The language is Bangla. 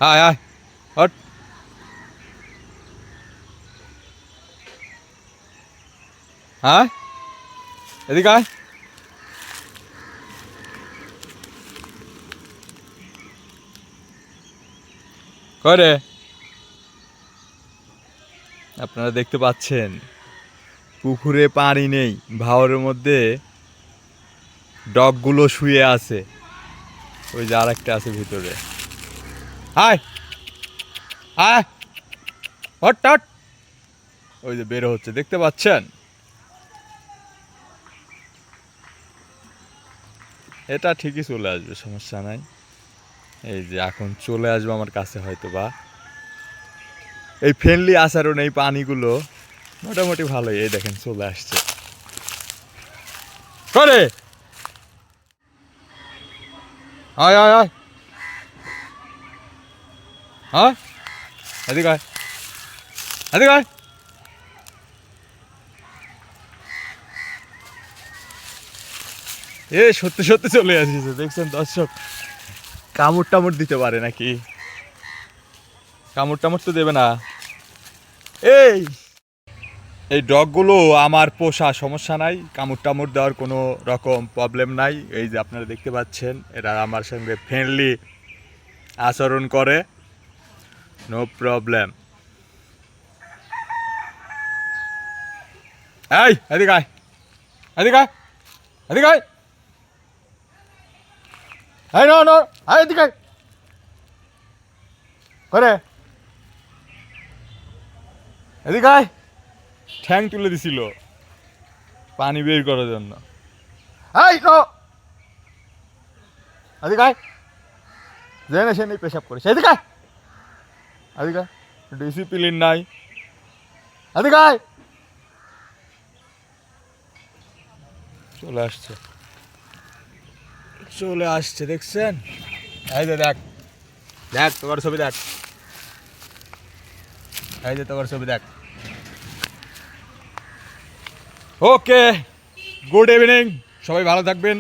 আয় আয় হট। আয় এদিকে আয়। করে আপনারা দেখতে পাচ্ছেন পুকুরে পানি নেই, ভাওরের মধ্যে ডগগুলো শুয়ে আছে। ওই যে আর একটা আছে ভিতরে। আয় আয় হট হট। ওই যে বের হচ্ছে, দেখতে পাচ্ছেন? এটা ঠিকই চলে আসবে, সমস্যা নাই। এই যে এখন চলে আসবে আমার কাছে হয়তো বা। এই ফ্রেন্ডলি আচরণ, এই পানিগুলো মোটামুটি ভালোই। এই দেখেন চলে আসছে। করে আয় আয় আয়। হ্যাঁ এদিকে আয়, এদিকে আয়। এ সত্যি সত্যি চলে আসিছে, দেখছেন দর্শক? কামড় টামড় দিতে পারে নাকি? কামড় টামড় তো দেবে না। এই এই ডগগুলো আমার পোষা, সমস্যা নাই, কামড় টামড় দেওয়ার কোনো রকম প্রবলেম নাই। এই যে আপনারা দেখতে পাচ্ছেন, এরা আমার সঙ্গে ফ্রেন্ডলি আচরণ করে, নো প্রবলেম। এই এদিকে আয়, এদিকে আয়, এদিকে আয়। এই নো নো, আয় এদিকে আয়। করে এদিকে আয়। ঠ্যাং তুলে দিছিল পানি বের করার জন্য। এই নো, এদিকে আয়। জেনে সে নেই পেশাব করে, সেদিকে আয়, এদিকে আয়। ডিসিপ্লিন নাই, এদিকে আয়। চলে আসছে, চলে আসছে, দেখছেন? এই যে দেখ, দেখ তোমার ছবি দেখ, এই যে তোমার ছবি দেখ। ওকে, গুড ইভিনিং, সবাই ভালো থাকবেন।